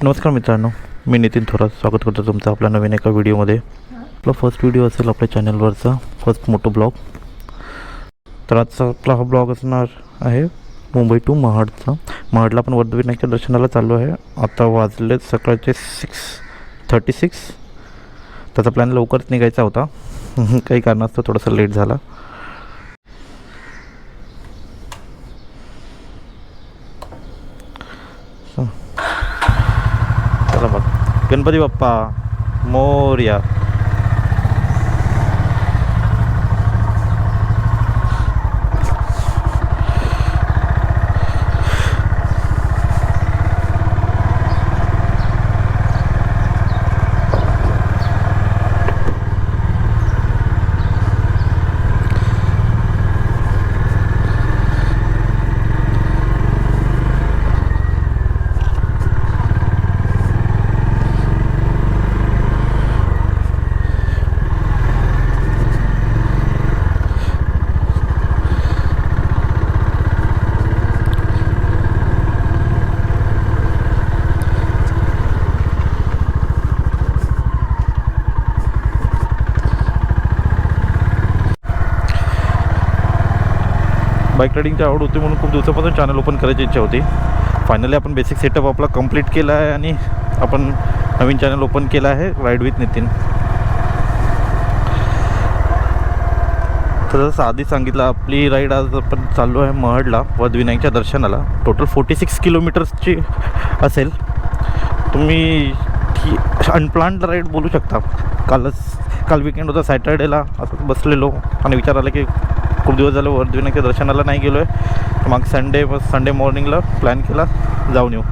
नमस्कार मित्रांनो, मी नितीन थोरात स्वागत करतो तुमचं आपल्या नवीन एका व्हिडिओमध्ये. आपला फर्स्ट व्हिडिओ असेल आपल्या चॅनलवरचा, फर्स्ट मोठं ब्लॉग. तर आजचा आपला हा ब्लॉग असणार आहे मुंबई टू महाडचा. महाडला आपण वर्धविनायकच्या दर्शनाला चाललो आहे. आता वाजले सकाळचे 6:36. त्याचा प्लॅन लवकरच निघायचा होता, काही कारणास्तव थोडासा लेट झाला. चला बघ, गणपती बाप्पा मोरया. बाईक रायडिंगची आवड होती म्हणून खूप दिवसापासून चॅनल ओपन करायची इच्छा होती. फायनली आपण बेसिक सेटअप आपला कंप्लीट केला आहे आणि आपण नवीन चॅनल ओपन केला आहे, राईड विथ नितीन. तर जसं आधी सांगितलं, आपली राईड आज आपण चाललो आहे महाडला वर्धविनायकच्या दर्शनाला. टोटल 46 किलोमीटर्सची असेल. तुम्ही अनप्लान्ड राईड बोलू शकता. काल विकेंड होता, सॅटर्डेला असं बसलेलो आणि विचार आला की खूप दिवस झालं वर्धविनायकच्या दर्शनाला नाही गेलो आहे. मग संडे मॉर्निंगला प्लॅन केला, जाऊन येऊ.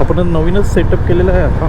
आपण नवीनच सेटअप केलेला आहे आता.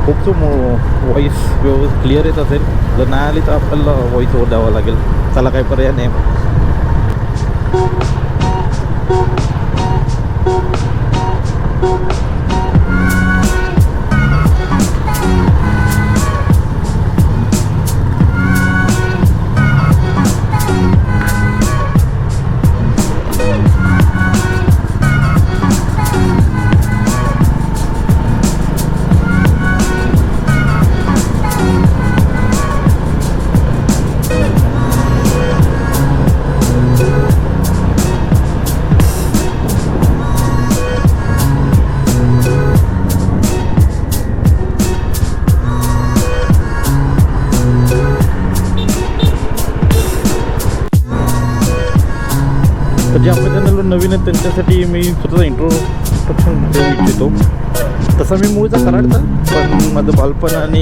खूप व्हॉईस व्यवस्थित क्लिअर येत असेल. जर नाही आली तर आपल्याला व्हॉईस ओव्हर द्यावा लागेल. त्याला काही पर्याय नाही. तर जे आपल्या चॅनलवर नवीन आहेत त्यांच्यासाठी मी स्वतःचा इंट्रोडक्शन देऊ इच्छितो. तसा मी मूळचा कराडचा, पण माझं बालपण आणि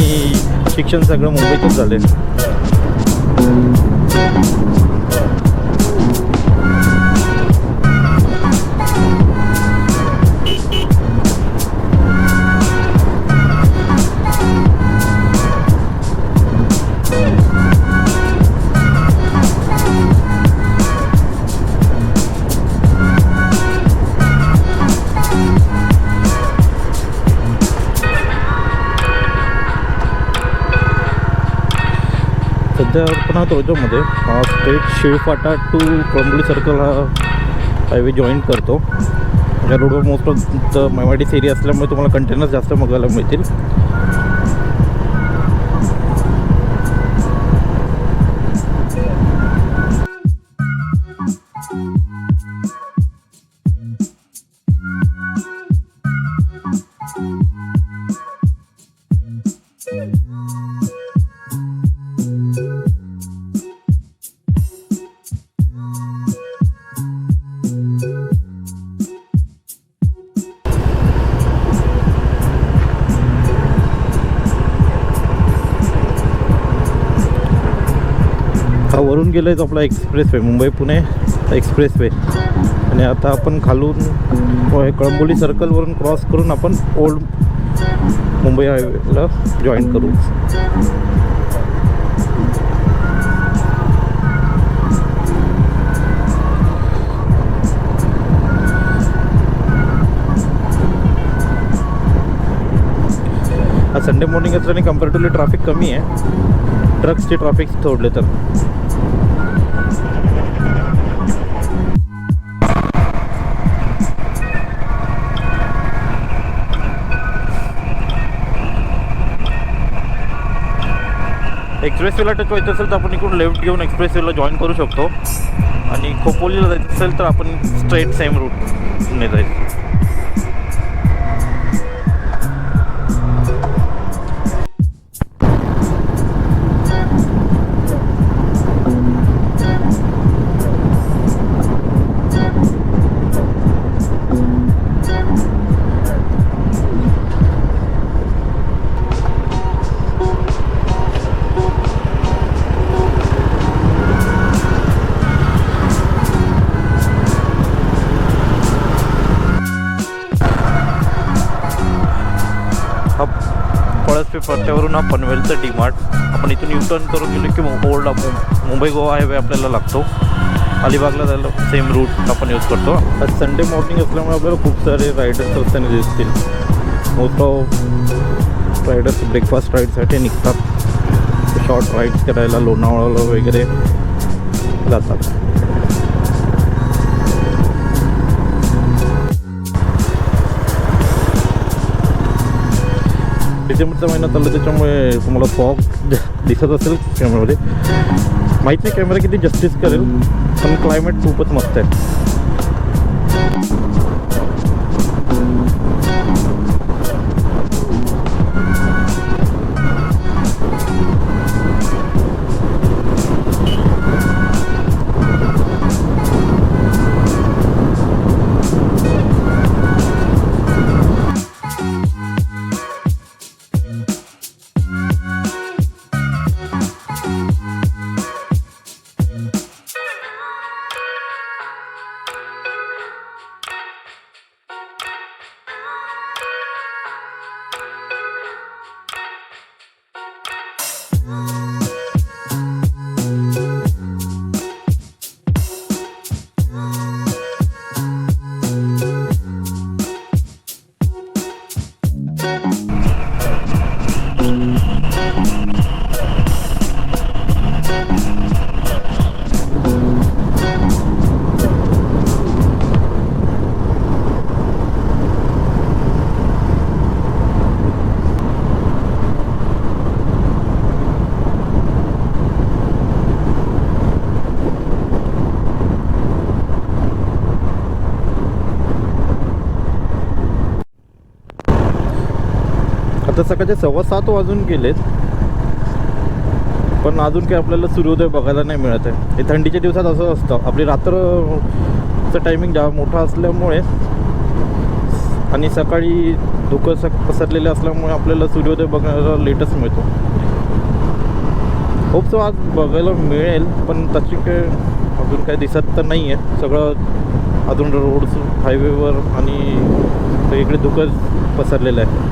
शिक्षण सगळं मुंबईतच झालं. सध्या आपण आहोत रोजमध्ये. हा straight Shilphata to Kalamboli circle हा हायवे जॉईन करतो. या रोडवर मोस्ट ऑफ MIDC एरिया असल्यामुळे तुम्हाला कंटेनर्स जास्त बघायला मिळतील. हा वरून गेला आहे तो आपला एक्सप्रेसवे, मुंबई पुणे एक्सप्रेसवे. आणि आता आपण खालून कळंबोली सर्कलवरून क्रॉस करून आपण ओल्ड मुंबई हायवेला जॉईन करू. हा संडे मॉर्निंग असल्याने कम्पॅरेटिव्हली ट्रॅफिक कमी आहे, ट्रक्सचे ट्रॅफिक सोडले तर. एक्सप्रेसवेला टच व्हायचं असेल तर आपण इकडून लेफ्ट घेऊन एक्सप्रेसवेला जॉईन करू शकतो. आणि खोपोलीला जायचं असेल तर आपण स्ट्रेट सेम रूटने जायचं. पळसपे पट्ट्यावरून हा पनवेलचं डीमार्ट. आपण इथून U-टर्न करून गेलो की ओल्ड मुंबई गोवा हायवे आपल्याला लागतो. अलिबागला जायला सेम रूट आपण यूज करतो. आज संडे मॉर्निंग असल्यामुळे आपल्याला खूप सारे रायडर्स असताना दिसतील. मोस्ट ऑफ रायडर्स ब्रेकफास्ट राईडसाठी निघतात, शॉर्ट राईड्स करायला लोणावळा वगैरे जातात. डिसेंबरचा महिना चालला त्याच्यामुळे तुम्हाला फॉग दिसत असेल कॅमेरामध्ये. माहीत नाही कॅमेरा किती जस्टिस करेल, पण क्लायमेट खूपच मस्त आहे. आता सकाळचे 7:15 वाजून गेलेत, पण अजून काही आपल्याला सूर्योदय बघायला नाही मिळत आहे. हे थंडीच्या दिवसात असं असतं, आपली रात्रचं टायमिंग जाम मोठा असल्यामुळे आणि सकाळी धुकं पसरलेले असल्यामुळे आपल्याला सूर्योदय बघायला लेटच मिळतो. खूप आज बघायला मिळेल, पण तशी काय अजून काही दिसत तर नाही आहे. सगळं अजून रोड्स हायवेवर आणि इकडे धुकं पसरलेलं आहे.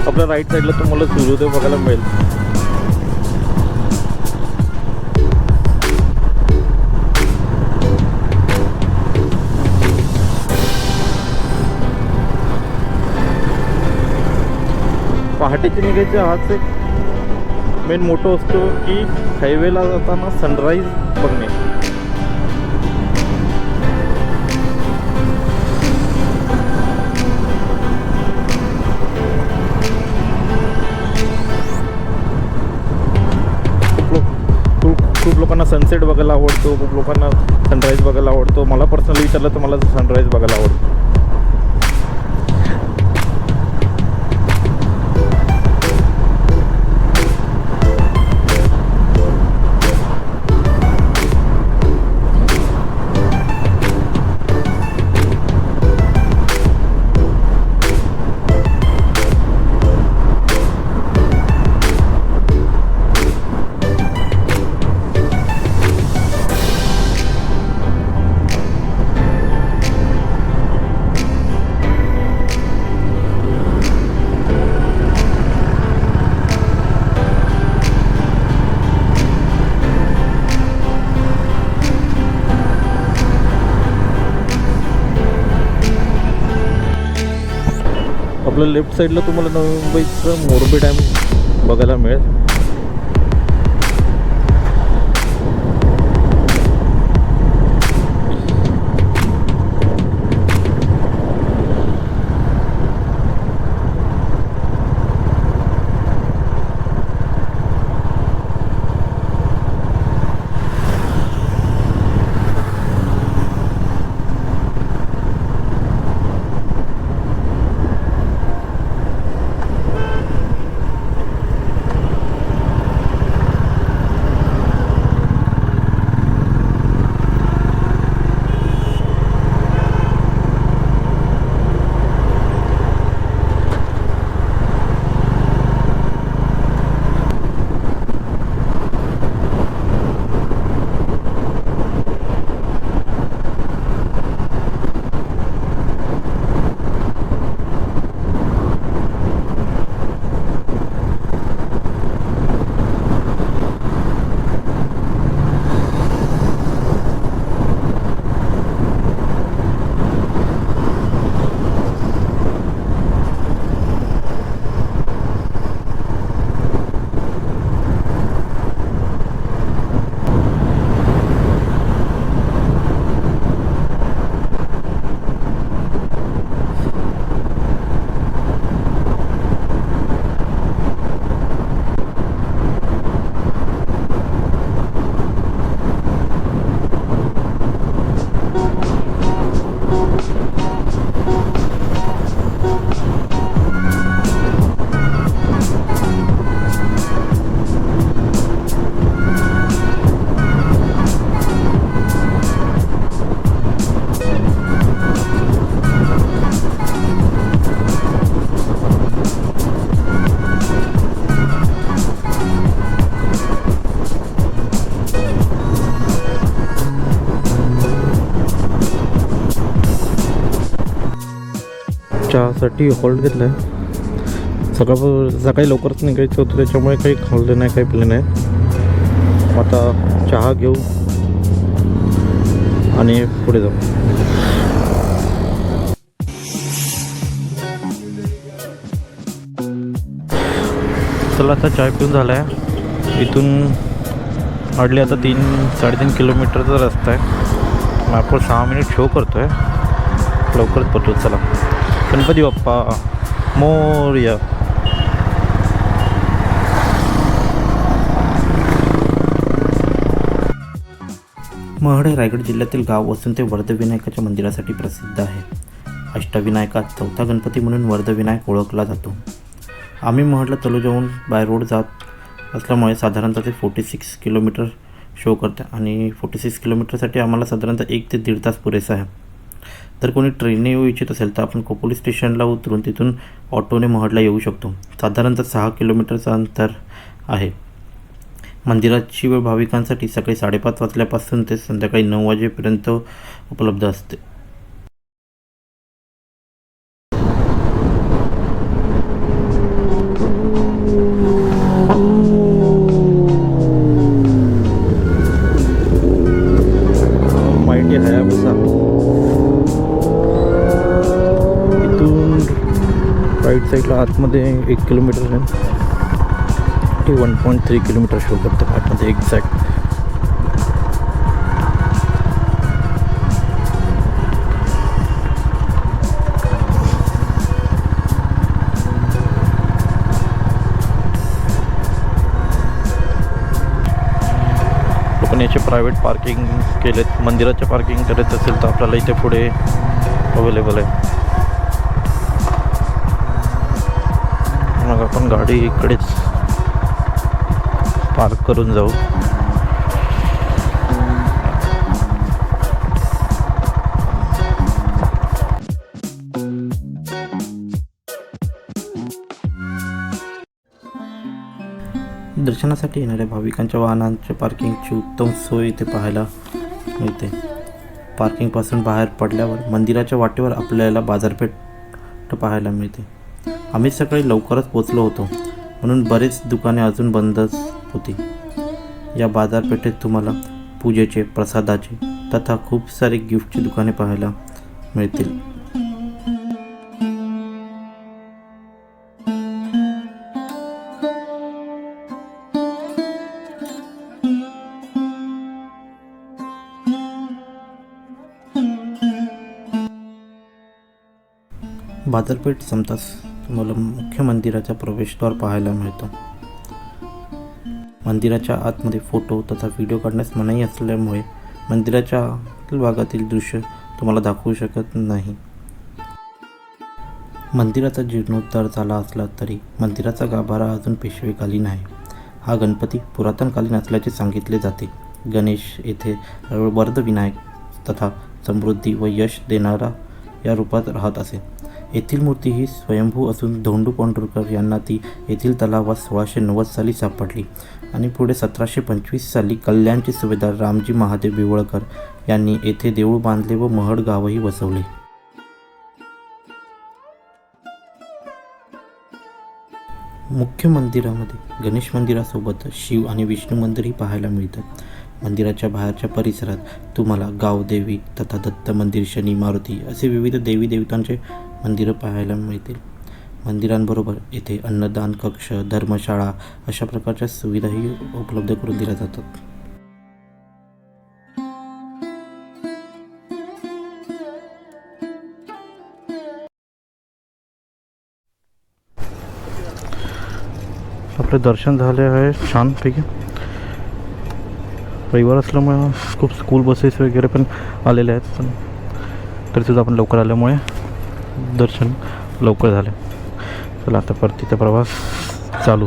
आपल्या राईट साईडला तुम्हाला सूर्योदय बघायला मिळेल. पहाटेची निघायची हाच एक मेन मोटो असतो की हायवेला जाताना सनराईज बघणे. खूप लोकांना सनसेट बघायला आवडतो, खूप लोकांना सनराईज बघायला आवडतो. मला पर्सनली विचारलं तर मला सनराईज बघायला आवडतो. आपल्या लेफ्ट साईडला तुम्हाला नवी मुंबईचं मोरबी डॅम बघायला मिळेल. चहासाठी हॉल्ट घेतला आहे. सकाळी लवकरच निघायचं होतं त्याच्यामुळे काही खाल्लं नाही, काही पिलं नाही. आता चहा घेऊ आणि पुढे जाऊ. चला आता चहा पिऊन झाला आहे. इथून हार्डली आता 3-3.5 किलोमीटरचा रस्ता आहे. मॅपवर 6 मिनिट शो करतो आहे. लवकरच पोचू. चला. गणपती बाप्पा मोरया. महड हे रायगड जिल्ह्यातील गाव असून ते वर्धविनायकाच्या मंदिरासाठी प्रसिद्ध आहे. अष्टविनायकात चौथा गणपती म्हणून वर्धविनायक ओळखला जातो. आम्ही महडला तलोजाहून बाय रोड जात असल्यामुळे साधारणतः ते 46 किलोमीटर शो करते आणि 46 किलोमीटरसाठी आम्हाला साधारणतः 1 ते 1.5 तास पुरेसा आहे. जर कोणी ट्रेनने येऊ इच्छित असेल तर आपण खोपोली स्टेशनला उतरून तिथून ऑटोने महडला येऊ शकतो. साधारणतः 6 किलोमीटरचं अंतर आहे. मंदिराची वेळ भाविकांसाठी सकाळी 5:30 वाजल्यापासून ते संध्याकाळी 9 वाजेपर्यंत उपलब्ध असते. साईडला आतमध्ये 1 किलोमीटर आहे, हे 1.3 किलोमीटर शो करतं आतमध्ये एक्झॅक्ट. पण याचे प्रायव्हेट पार्किंग केलेत. मंदिराचे पार्किंग करायचं असेल तर आपल्याला इथे पुढे अवेलेबल आहे. मग आपण गाडी इकडेच पार्क करून जाऊ. दर्शनासाठी येणाऱ्या भाविकांच्या वाहनांच्या पार्किंगची उत्तम सोय इथे पाहायला मिळते. पार्किंगपासून बाहेर पडल्यावर मंदिराच्या वाटेवर आपल्याला बाजारपेठ पाहायला मिळते. आम्ही सकाळी लवकरच पोचलो होतो म्हणून बरेच दुकाने अजून बंदच होती. या बाजारपेठेत तुम्हाला पूजेचे, प्रसादाचे तथा खूप सारे गिफ्टची दुकाने पाहायला मिळतील. बाजारपेठ संपताच तुम्हाला मुख्य मंदिराचा प्रवेशद्वार पाहायला मिळतो. मंदिराच्या आतमध्ये फोटो तथा व्हिडिओ काढण्यास मनाई असल्यामुळे मंदिराच्या आतील भागातील दृश्य तुम्हाला दाखवू शकत नाही. मंदिराचा जीर्णोद्धार झाला असला तरी मंदिराचा गाभारा अजून पेशवेकालीन आहे. हा गणपती पुरातनकालीन असल्याचे सांगितले जाते. गणेश येथे वरदविनायक तथा समृद्धी व यश देणारा या रूपात राहत असे. येथील मूर्ती ही स्वयंभू असून धोंडू पांडुरकर यांना ती येथील तलावात 1690 साली सापडली आणि पुढे 1725 साली कल्याणचे सुभेदार रामजी महादेव बिवळकर यांनी येथे देऊळ बांधले व महड गावही वसवले. मुख्य मंदिरामध्ये गणेश मंदिरासोबत शिव आणि विष्णू मंदिरही पाहायला मिळतात. मंदिराच्या बाहेरच्या परिसरात तुम्हाला गावदेवी तथा दत्त मंदिर, शनी, मारुती असे विविध देवी देवतांचे मंदिरं पाहायला मिळतील. मंदिरांबरोबर येथे अन्नदान कक्ष, धर्मशाळा अशा प्रकारच्या सुविधाही उपलब्ध करून दिल्या जातात. आपले दर्शन झाले आहे छानपैकी. रविवार असल्यामुळे खूप स्कूल बसेस वगैरे पण आलेले आहेत, पण तरीसुद्धा आपण लवकर आल्यामुळे दर्शन लवकर झाले. चला आता परतीचा प्रवास चालू.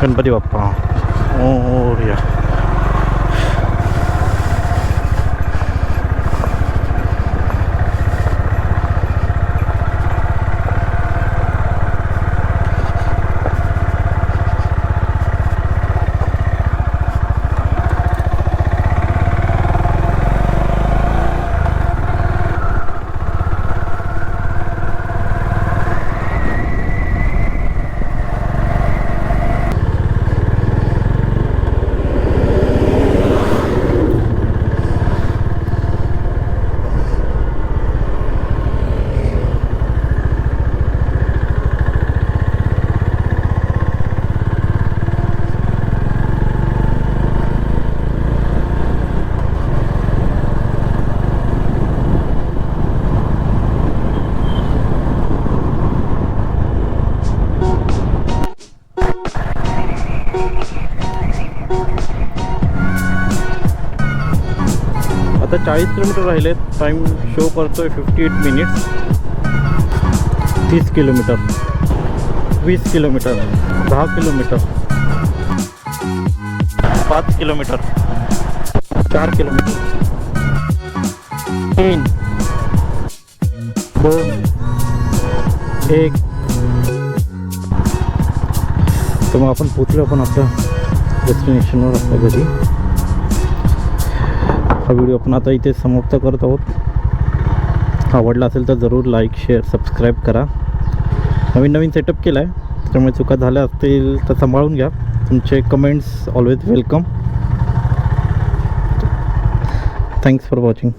गणपती बाप्पा मोरया. आता 40 किलोमीटर राहिले. टाइम शो करतोय 58 minutes. 30 kilometre, 20 kilometre, 10 kilometre, 5 kilometre, 4 kilometre, 3, 2, 1. तर मग आपण पोचलो आपण आपल्या डेस्टिनेशनवर, आपल्या घरी. हा व्हिडिओ आपण आता इथे समाप्त करत आहोत. आवडला असेल तर जरूर लाईक, शेअर, सबस्क्राईब करा. नवीन सेटअप केला आहे, त्यामुळे चुका झाल्या असतील तर सांभाळून घ्या. तुमचे comments always welcome. Thanks for watching.